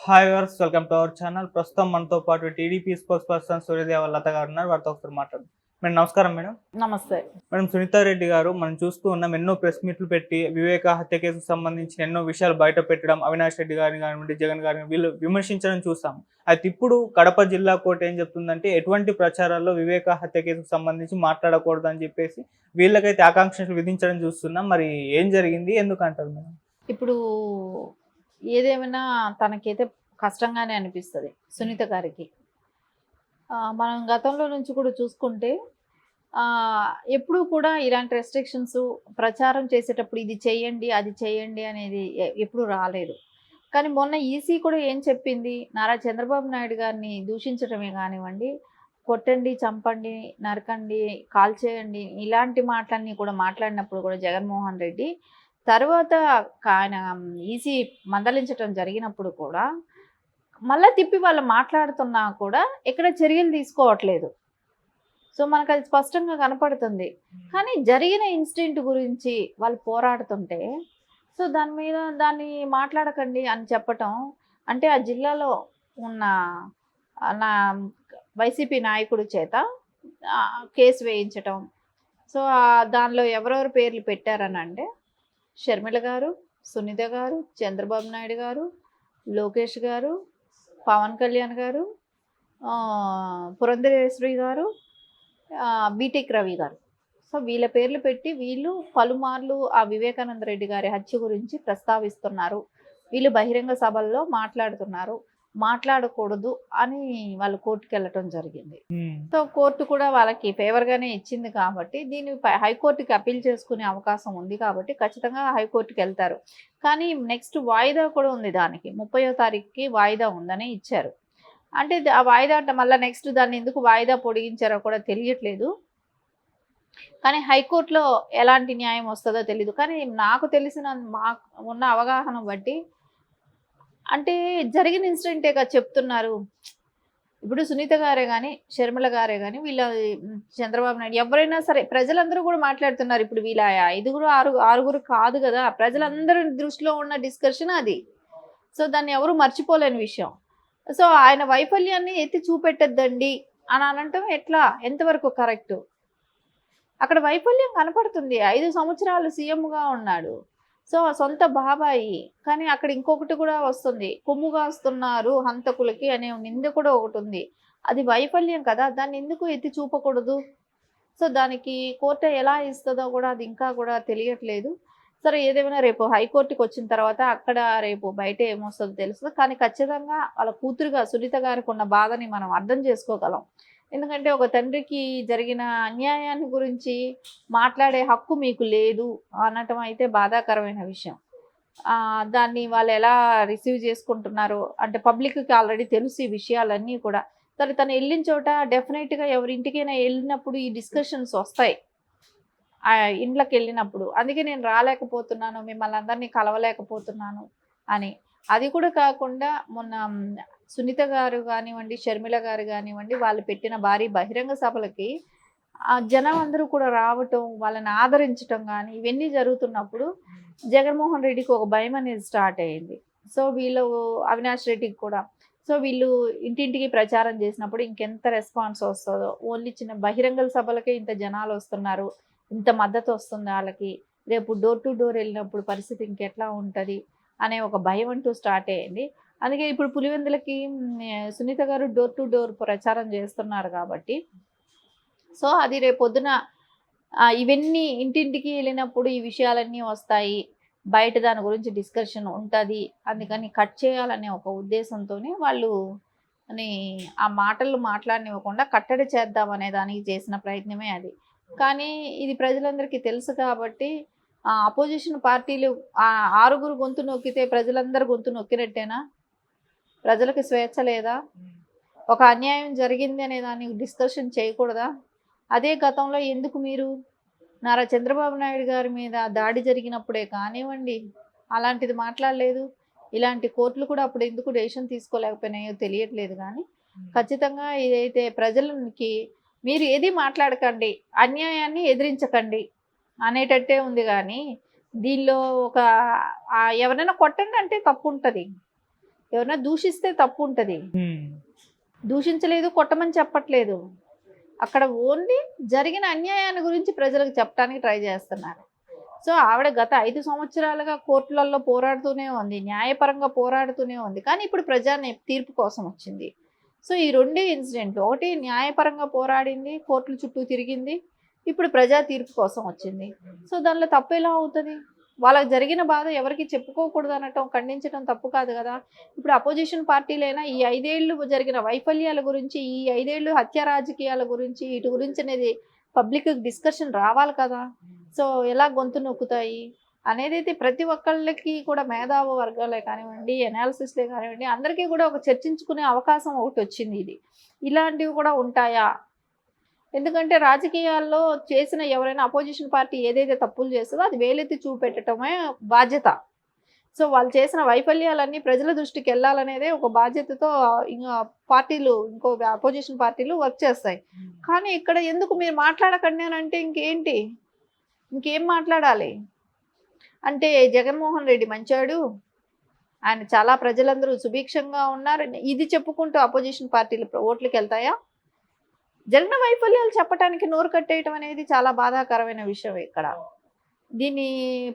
Hi viewers, welcome to our channel. ప్రస్తుతం మనతో పాటు టీడీపీ స్పోక్స్ పర్సన్ సూర్యదేవ లత గారు ఉన్నారు. వారితో ఒకసారి మాట్లాడదాం. మేడం నమస్కారం. మేడం నమస్తే. మేడం సునీతారెడ్డి గారు మనం చూస్తూ ఉన్నాం, ఎన్నో ప్రెస్ మీట్లు పెట్టి వివేక హత్య కేసుకు సంబంధించిన ఎన్నో విషయాలు బయట పెట్టడం, అవినాష్ రెడ్డి గారిని కానివ్వండి, జగన్ గారిని వీళ్ళు విమర్శించడం చూసాం. అయితే ఇప్పుడు కడప జిల్లా కోర్టు ఏం చెప్తుందంటే, ఎటువంటి ప్రచారాల్లో వివేక హత్య కేసుకు సంబంధించి మాట్లాడకూడదు అని చెప్పేసి వీళ్ళకైతే ఆకాంక్షలు విధించడం చూస్తున్నాం. మరి ఏం జరిగింది, ఎందుకు అంటారు మేడం? ఇప్పుడు ఏదేమైనా తనకైతే కష్టంగానే అనిపిస్తుంది సునీత గారికి. మనం గతంలో నుంచి కూడా చూసుకుంటే ఎప్పుడూ కూడా ఇలాంటి రెస్ట్రిక్షన్స్ ప్రచారం చేసేటప్పుడు ఇది చేయండి అది చేయండి అనేది ఎప్పుడు రాలేదు. కానీ మొన్న ఈసీ కూడా ఏం చెప్పింది, నారా చంద్రబాబు నాయుడు గారిని దూషించడమే కానివ్వండి, కొట్టండి, చంపండి, నరకండి, కాల్చేయండి, ఇలాంటి మాటలన్నీ కూడా మాట్లాడినప్పుడు కూడా జగన్మోహన్ రెడ్డి తర్వాత ఆయన ఈసీ మందలించడం జరిగినప్పుడు కూడా మళ్ళీ తిప్పి వాళ్ళు మాట్లాడుతున్నా కూడా ఎక్కడ చర్యలు తీసుకోవట్లేదు. సో మనకు అది స్పష్టంగా కనపడుతుంది. కానీ జరిగిన ఇన్సిడెంట్ గురించి వాళ్ళు పోరాడుతుంటే సో దాన్ని మాట్లాడకండి అని చెప్పటం అంటే ఆ జిల్లాలో ఉన్న నా వైసీపీ నాయకుడి చేత కేసు వేయించటం. సో దానిలో ఎవరెవరు పేర్లు పెట్టారని అంటే షర్మిల గారు, సునీత గారు, చంద్రబాబు నాయుడు గారు, లోకేష్ గారు, పవన్ కళ్యాణ్ గారు, పురంధరేశ్వరి గారు, బీటెక్ రవి గారు. సో వీళ్ళ పేర్లు పెట్టి వీళ్ళు పలుమార్లు ఆ వివేకానంద రెడ్డి గారి హత్య గురించి ప్రస్తావిస్తున్నారు. వీళ్ళు బహిరంగ సభల్లో మాట్లాడుతున్నారు, మాట్లాడకూడదు అని వాళ్ళు కోర్టుకు వెళ్ళటం జరిగింది. సో కోర్టు కూడా వాళ్ళకి ఫేవర్గానే ఇచ్చింది కాబట్టి దీన్ని హైకోర్టుకి అప్పీల్ చేసుకునే అవకాశం ఉంది కాబట్టి ఖచ్చితంగా హైకోర్టుకి వెళ్తారు. కానీ నెక్స్ట్ వాయిదా కూడా ఉంది, దానికి 30వ తారీఖుకి వాయిదా ఉందని ఇచ్చారు. అంటే ఆ వాయిదా అంటే మళ్ళీ నెక్స్ట్ దాన్ని ఎందుకు వాయిదా పొడిగించారో కూడా తెలియట్లేదు. కానీ హైకోర్టులో ఎలాంటి న్యాయం వస్తుందో తెలియదు. కానీ నాకు తెలిసిన ఉన్న అవగాహన బట్టి అంటే జరిగిన ఇన్సిడెంటేగా చెప్తున్నారు. ఇప్పుడు సునీత గారే కానీ, షర్మిల గారే కానీ, వీళ్ళ చంద్రబాబు నాయుడు ఎవరైనా సరే ప్రజలందరూ కూడా మాట్లాడుతున్నారు. ఇప్పుడు వీళ్ళ ఆరుగురు కాదు కదా, ప్రజలందరూ దృష్టిలో ఉన్న డిస్కషన్ అది. సో దాన్ని ఎవరు మర్చిపోలేని విషయం. సో ఆయన వైఫల్యాన్ని ఎత్తి చూపెట్టద్దండి అని అనటం ఎట్లా, ఎంతవరకు కరెక్టు? అక్కడ వైఫల్యం కనపడుతుంది. 5 సంవత్సరాలు సీఎంగా ఉన్నాడు. సో సొంత బాబాయి, కానీ అక్కడ ఇంకొకటి కూడా వస్తుంది, కొమ్ముగా వస్తున్నారు హంతకులకి అనే నింద కూడా ఒకటి ఉంది. అది వైఫల్యం కదా, దాన్ని ఎందుకు ఎత్తి చూపకూడదు? సో దానికి కోర్టు ఎలా ఇస్తుందో కూడా అది ఇంకా కూడా తెలియట్లేదు. సరే ఏదేమైనా రేపు హైకోర్టుకి వచ్చిన తర్వాత అక్కడ రేపు బయట ఏమొస్తుందో తెలుస్తుంది. కానీ ఖచ్చితంగా వాళ్ళ కూతురుగా సునీత గారికి ఉన్న బాధని మనం అర్థం చేసుకోగలం. ఎందుకంటే ఒక తండ్రికి జరిగిన అన్యాయాన్ని గురించి మాట్లాడే హక్కు మీకు లేదు అనటం అయితే బాధాకరమైన విషయం. దాన్ని వాళ్ళు ఎలా రిసీవ్ చేసుకుంటున్నారు అంటే పబ్లిక్కి ఆల్రెడీ తెలుసు ఈ విషయాలన్నీ కూడా. సరే తను వెళ్ళిన చోట డెఫినెట్గా ఎవరింటికైనా వెళ్ళినప్పుడు ఈ డిస్కషన్స్ వస్తాయి, ఇంట్లోకి వెళ్ళినప్పుడు. అందుకే నేను రాలేకపోతున్నాను, మిమ్మల్ని అందరినీ కలవలేకపోతున్నాను అని. అది కూడా కాకుండా మొన్న సునీత గారు కానివ్వండి, షర్మిల గారు కానివ్వండి, వాళ్ళు పెట్టిన భారీ బహిరంగ సభలకి జనం అందరూ కూడా రావటం, వాళ్ళని ఆదరించటం కానీ ఇవన్నీ జరుగుతున్నప్పుడు జగన్మోహన్ రెడ్డికి ఒక భయం అనేది స్టార్ట్ అయ్యింది. సో వీళ్ళు అవినాష్ రెడ్డికి కూడా సో వీళ్ళు ఇంటింటికి ప్రచారం చేసినప్పుడు ఇంకెంత రెస్పాన్స్ వస్తుందో, ఓన్లీ చిన్న బహిరంగ సభలకే ఇంత జనాలు వస్తున్నారు, ఇంత మద్దతు వస్తుంది వాళ్ళకి, రేపు డోర్ టు డోర్ వెళ్ళినప్పుడు పరిస్థితి ఇంకెట్లా ఉంటుంది అనే ఒక భయం అంటూ స్టార్ట్ అయ్యింది. అందుకే ఇప్పుడు పులివెందులకి సునీత గారు డోర్ టు డోర్ ప్రచారం చేస్తున్నారు కాబట్టి సో అది రేపొద్దున ఇవన్నీ ఇంటింటికి వెళ్ళినప్పుడు ఈ విషయాలన్నీ వస్తాయి, బయట దాని గురించి డిస్కషన్ ఉంటుంది, అందుకని కట్ చేయాలనే ఒక ఉద్దేశంతోనే వాళ్ళు ఆ మాటలు మాట్లాడనివ్వకుండా కట్టడి చేద్దామనే దానికి చేసిన ప్రయత్నమే అది. కానీ ఇది ప్రజలందరికీ తెలుసు కాబట్టి అపోజిషన్ పార్టీలు 6 గొంతు నొక్కితే ప్రజలందరూ గొంతు నొక్కినట్టేనా? ప్రజలకు స్వేచ్ఛ లేదా? ఒక అన్యాయం జరిగింది అనే దాన్ని డిస్కషన్ చేయకూడదా? అదే గతంలో ఎందుకు మీరు నారా చంద్రబాబు నాయుడు గారి మీద దాడి జరిగినప్పుడే కానివ్వండి అలాంటిది మాట్లాడలేదు? ఇలాంటి కోర్టులు కూడా అప్పుడు ఎందుకు డెసిషన్ తీసుకోలేకపోయినాయో తెలియట్లేదు. కానీ ఖచ్చితంగా ఇదైతే ప్రజలకి మీరు ఏది మాట్లాడకండి, అన్యాయాన్ని ఎదిరించకండి అనేటట్టే ఉంది. కానీ దీనిలో ఒక ఎవరైనా కొట్టండి అంటే తప్పు ఉంటుంది, ఎవరైనా దూషిస్తే తప్పు ఉంటుంది, ఉమ్. దూషించలేదు కొట్టమని చెప్పట్లేదు. అక్కడ ఓన్లీ జరిగిన అన్యాయాన్ని గురించి ప్రజలకు చెప్పడానికి ట్రై చేస్తున్నారు. సో ఆవిడ గత 5 సంవత్సరాలుగా కోర్టులలో పోరాడుతూనే ఉంది, న్యాయపరంగా పోరాడుతూనే ఉంది. కానీ ఇప్పుడు తీర్పు కోసం వచ్చింది. సో ఈ 2 ఇన్సిడెంట్లు, ఒకటి న్యాయపరంగా పోరాడింది, కోర్టుల చుట్టూ తిరిగింది, ఇప్పుడు ప్రజా తీర్పు కోసం వచ్చింది. సో దానిలో తప్పు ఎలా అవుతుంది? వాళ్ళకి జరిగిన బాధ ఎవరికి చెప్పుకోకూడదు అనటం, ఖండించడం తప్పు కాదు కదా. ఇప్పుడు అపోజిషన్ పార్టీలైనా ఈ 5 ఏళ్ళు జరిగిన వైఫల్యాల గురించి, ఈ 5 ఏళ్ళు హత్య రాజకీయాల గురించి, వీటి గురించి అనేది పబ్లిక్ డిస్కషన్ రావాలి కదా. సో ఎలా గొంతు నొక్కుతాయి అనేది అయితే ప్రతి ఒక్కళ్ళకి కూడా, మేధావ వర్గాలే కానివ్వండి, అనాలిసిస్లే కానివ్వండి, అందరికీ కూడా ఒక చర్చించుకునే అవకాశం ఒకటి వచ్చింది. ఇది ఇలాంటివి కూడా ఉంటాయా? ఎందుకంటే రాజకీయాల్లో చేసిన ఎవరైనా అపోజిషన్ పార్టీ ఏదైతే తప్పులు చేస్తుందో అది వేలెత్తి చూపెట్టడమే బాధ్యత. సో వాళ్ళు చేసిన వైఫల్యాలన్నీ ప్రజల దృష్టికి వెళ్ళాలనేదే ఒక బాధ్యతతో ఇంకా పార్టీలు, ఇంకో అపోజిషన్ పార్టీలు వర్క్ చేస్తాయి. కానీ ఇక్కడ ఎందుకు మీరు మాట్లాడకండి అని అంటే ఇంకేంటి, ఇంకేం మాట్లాడాలి అంటే? జగన్మోహన్ రెడ్డి మంచాడు, ఆయన చాలా ప్రజలందరూ సుభిక్షంగా ఉన్నారు, ఇది చెప్పుకుంటూ అపోజిషన్ పార్టీలు ఓట్లకి వెళ్తాయా? జరిగిన వైఫల్యాలు చెప్పడానికి నోరు కట్టేయటం అనేది చాలా బాధాకరమైన విషయం. ఇక్కడ దీన్ని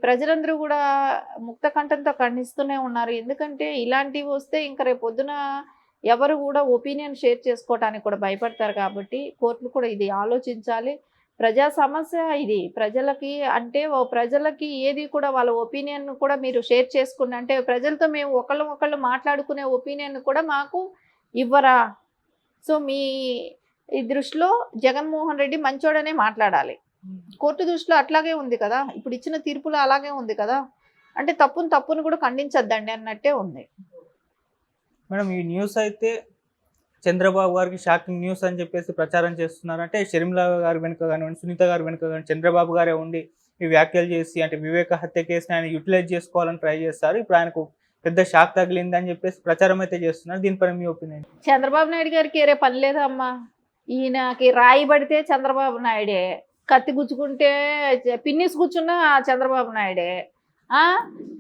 ప్రజలందరూ కూడా ముక్త కంఠంతో ఖండిస్తూనే ఉన్నారు. ఎందుకంటే ఇలాంటివి వస్తే ఇంకా రేపు పొద్దున ఎవరు కూడా ఒపీనియన్ షేర్ చేసుకోవడానికి కూడా భయపడతారు. కాబట్టి కోర్టులు కూడా ఇది ఆలోచించాలి. ప్రజా సమస్య ఇది, ప్రజలకి అంటే ప్రజలకి ఏది కూడా వాళ్ళ ఒపీనియన్ కూడా మీరు షేర్ చేసుకుని, అంటే ప్రజలతో మేము ఒకళ్ళు మాట్లాడుకునే ఒపీనియన్ కూడా మాకు ఇవ్వరా? సో మీ ఈ దృష్టిలో జగన్మోహన్ రెడ్డి మంచోడనే మాట్లాడాలి. కోర్టు దృష్టిలో అట్లాగే ఉంది కదా, ఇప్పుడు ఇచ్చిన తీర్పులో అలాగే ఉంది కదా. అంటే తప్పును కూడా ఖండించద్దండి అన్నట్టే ఉంది. మేడం, ఈ న్యూస్ అయితే చంద్రబాబు గారికి షాకింగ్ న్యూస్ అని చెప్పేసి ప్రచారం చేస్తున్నారు. అంటే షర్మిల గారి వెనుక కానివ్వండి, సునీత గారి వెనుక కానీ చంద్రబాబు గారే ఉండి ఈ వ్యాఖ్యలు చేసి, అంటే వివేక హత్య కేసుని ఆయన యూటిలైజ్ చేసుకోవాలని ట్రై చేస్తారు. ఇప్పుడు ఆయనకు పెద్ద షాక్ తగిలింది అని చెప్పేసి ప్రచారం అయితే చేస్తున్నారు. దీనిపై మీ ఒపీనియన్? చంద్రబాబు నాయుడు గారికి ఏరే పని లేదమ్మా. ఈయనకి రాయి పడితే చంద్రబాబు నాయుడే, కత్తి గుచ్చుకుంటే పిన్నిస్ కూర్చున్నా చంద్రబాబు నాయుడే,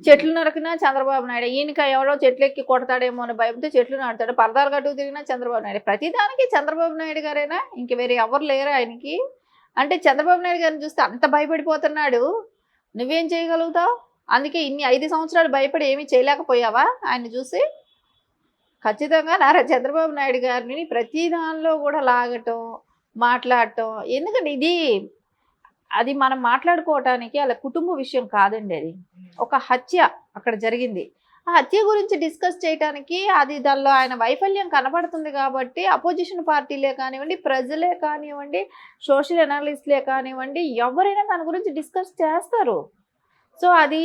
చెట్లు నరికినా చంద్రబాబు నాయుడు. ఈయనక ఎవరో చెట్లు ఎక్కి కొడతాడేమో అని భయంతో చెట్లు నాటుతాడు, పరదాలు కట్టుకు తిరిగినా చంద్రబాబు నాయుడు. ప్రతిదానికి చంద్రబాబు నాయుడు గారేనా, ఇంక వేరే ఎవరు లేరు ఆయనకి. అంటే చంద్రబాబు నాయుడు గారిని చూస్తే అంత భయపడిపోతున్నాడు, నువ్వేం చేయగలుగుతావు? అందుకే ఇన్ని 5 సంవత్సరాలు భయపడి ఏమీ చేయలేకపోయావా ఆయన చూసి? ఖచ్చితంగా నారా చంద్రబాబు నాయుడు గారిని ప్రతి దానిలో కూడా లాగటం, మాట్లాడటం. ఎందుకంటే అది మనం మాట్లాడుకోవటానికి అలా కుటుంబ విషయం కాదండి. అది ఒక హత్య అక్కడ జరిగింది. ఆ హత్య గురించి డిస్కస్ చేయడానికి దానిలో ఆయన వైఫల్యం కనపడుతుంది కాబట్టి అపోజిషన్ పార్టీలే కానివ్వండి, ప్రజలే కానివ్వండి, సోషల్ అనలిస్ట్లే కానివ్వండి, ఎవరైనా దాని గురించి డిస్కస్ చేస్తారు. సో అది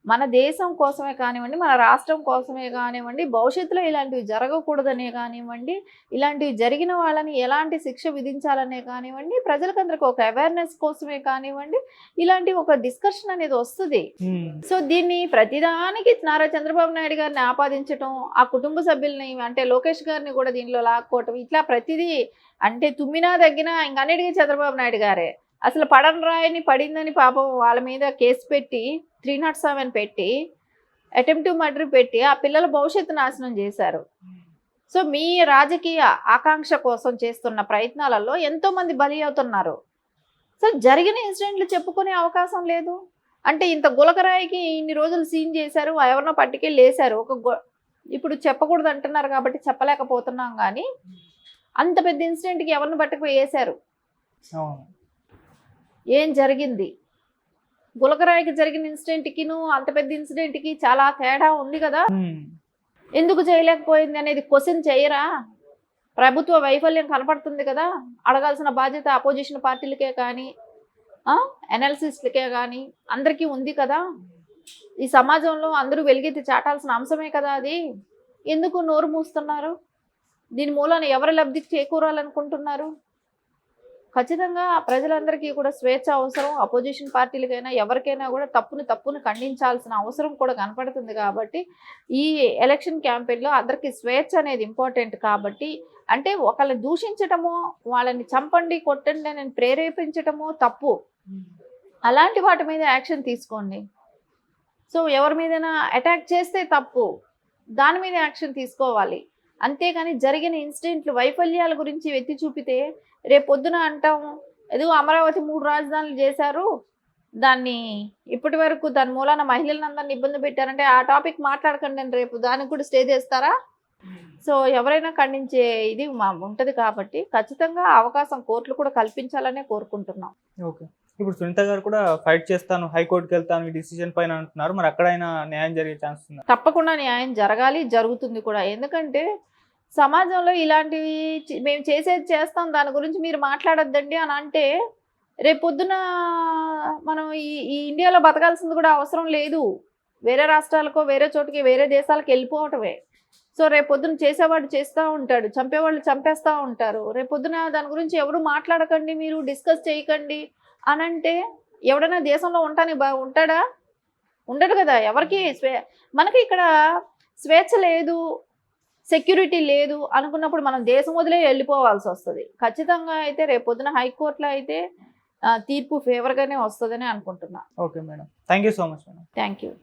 మన దేశం కోసమే కానివ్వండి, మన రాష్ట్రం కోసమే కానివ్వండి, భవిష్యత్తులో ఇలాంటివి జరగకూడదనే కానివ్వండి, ఇలాంటివి జరిగిన వాళ్ళని ఎలాంటి శిక్ష విధించాలనే కానివ్వండి, ప్రజలకందరికి ఒక అవేర్నెస్ కోసమే కానివ్వండి, ఇలాంటి ఒక డిస్కషన్ అనేది వస్తుంది. సో దీన్ని ప్రతిదానికి నారా చంద్రబాబు నాయుడు గారిని ఆపాదించటం, ఆ కుటుంబ సభ్యుల్ని అంటే లోకేష్ గారిని కూడా దీనిలో లాక్కోవటం, ఇట్లా ప్రతిదీ అంటే తుమ్మినా తగ్గినా ఇంకన్నిటికీ చంద్రబాబు నాయుడు గారే. అసలు పడని రాయిని పడిందని పాపం వాళ్ళ మీద కేసు పెట్టి 307 పెట్టి అటెంప్ట్ టు మర్డర్ పెట్టి ఆ పిల్లల భవిష్యత్తు నాశనం చేశారు. సో మీ రాజకీయ ఆకాంక్ష కోసం చేస్తున్న ప్రయత్నాలలో ఎంతోమంది బలి అవుతున్నారు. సో జరిగిన ఇన్సిడెంట్లు చెప్పుకునే అవకాశం లేదు. అంటే ఇంత గులకరాయికి ఇన్ని రోజులు సీన్ చేశారు, ఎవరినో పట్టుకెళ్ళి వేశారు. ఇప్పుడు చెప్పకూడదు అంటున్నారు కాబట్టి చెప్పలేకపోతున్నాం, కానీ అంత పెద్ద ఇన్సిడెంట్కి ఎవరిని పట్టుకుపోయి వేశారు? ఏం జరిగింది? గులకరాయికి జరిగిన ఇన్సిడెంట్కిను అంత పెద్ద ఇన్సిడెంట్కి చాలా తేడా ఉంది కదా. ఎందుకు చేయలేకపోయింది అనేది క్వశ్చన్ చేయరా? ప్రభుత్వ వైఫల్యం కనపడుతుంది కదా, అడగాల్సిన బాధ్యత అపోజిషన్ పార్టీలకే కానీ అనాలిసిస్ట్లకే కానీ అందరికీ ఉంది కదా. ఈ సమాజంలో అందరూ వెలిగెత్తి చాటాల్సిన అంశమే కదా అది. ఎందుకు నోరు మూస్తున్నారు? దీని మూలాన ఎవరి లబ్ధి చేకూరాలనుకుంటున్నారు? ఖచ్చితంగా ప్రజలందరికీ కూడా స్వేచ్ఛ అవసరం. అపోజిషన్ పార్టీలకైనా ఎవరికైనా కూడా తప్పును ఖండించాల్సిన అవసరం కూడా కనపడుతుంది. కాబట్టి ఈ ఎలక్షన్ క్యాంపెయిన్లో అందరికీ స్వేచ్ఛ అనేది ఇంపార్టెంట్. కాబట్టి అంటే ఒకళ్ళని దూషించటమో, వాళ్ళని చంపండి కొట్టండి అని ప్రేరేపించటమో తప్పు. అలాంటి వాటి మీద యాక్షన్ తీసుకోండి. సో ఎవరి మీదైనా అటాక్ చేస్తే తప్పు, దాని మీద యాక్షన్ తీసుకోవాలి. అంతేగాని జరిగిన ఇన్సిడెంట్లు వైఫల్యాల గురించి ఎత్తి చూపితే రేపొద్దున అంటాం ఏదో అమరావతి 3 రాజధానులు చేశారు, దాన్ని ఇప్పటి వరకు దాని మూలాన మహిళలందరినీ ఇబ్బంది పెట్టారంటే ఆ టాపిక్ మాట్లాడకండి అని రేపు దానికి కూడా స్టే చేస్తారా? సో ఎవరైనా ఖండించే ఇది ఉంటుంది కాబట్టి ఖచ్చితంగా అవకాశం కోర్టులు కూడా కల్పించాలనే కోరుకుంటున్నాం. ఓకే. ఇప్పుడు సునీత గారు కూడా ఫైట్ చేస్తాను, హైకోర్టుకి వెళ్తాను ఈ డిసిజన్ పైన అంటున్నారు. మరి అక్కడైనా న్యాయం జరిగే ఛాన్స్ ఉందా? తప్పకుండా న్యాయం జరగాలి, జరుగుతుంది కూడా. ఎందుకంటే సమాజంలో ఇలాంటివి మేము చేసేది చేస్తాం, దాని గురించి మీరు మాట్లాడొద్దండి అని అంటే రేపొద్దున మనం ఈ ఇండియాలో బతకాల్సింది కూడా అవసరం లేదు. వేరే రాష్ట్రాలకో వేరే చోటుకి వేరే దేశాలకు వెళ్ళిపోవటమే. సో రేపొద్దున చేసేవాడు చేస్తూ ఉంటాడు, చంపేవాళ్ళు చంపేస్తూ ఉంటారు. రేపొద్దున దాని గురించి ఎవరు మాట్లాడకండి, మీరు డిస్కస్ చేయకండి అని అంటే ఎవడైనా దేశంలో ఉంటాడా? ఉండడు కదా. ఎవరికి మనకి ఇక్కడ స్వేచ్ఛ లేదు, సెక్యూరిటీ లేదు అనుకున్నప్పుడు మనం దేశం వదిలే వెళ్ళిపోవాల్సి వస్తుంది. ఖచ్చితంగా అయితే రేపొద్దున హైకోర్టులో అయితే తీర్పు ఫేవర్గానే వస్తుందని అనుకుంటున్నా. Okay madam, thank you so much madam. Thank you.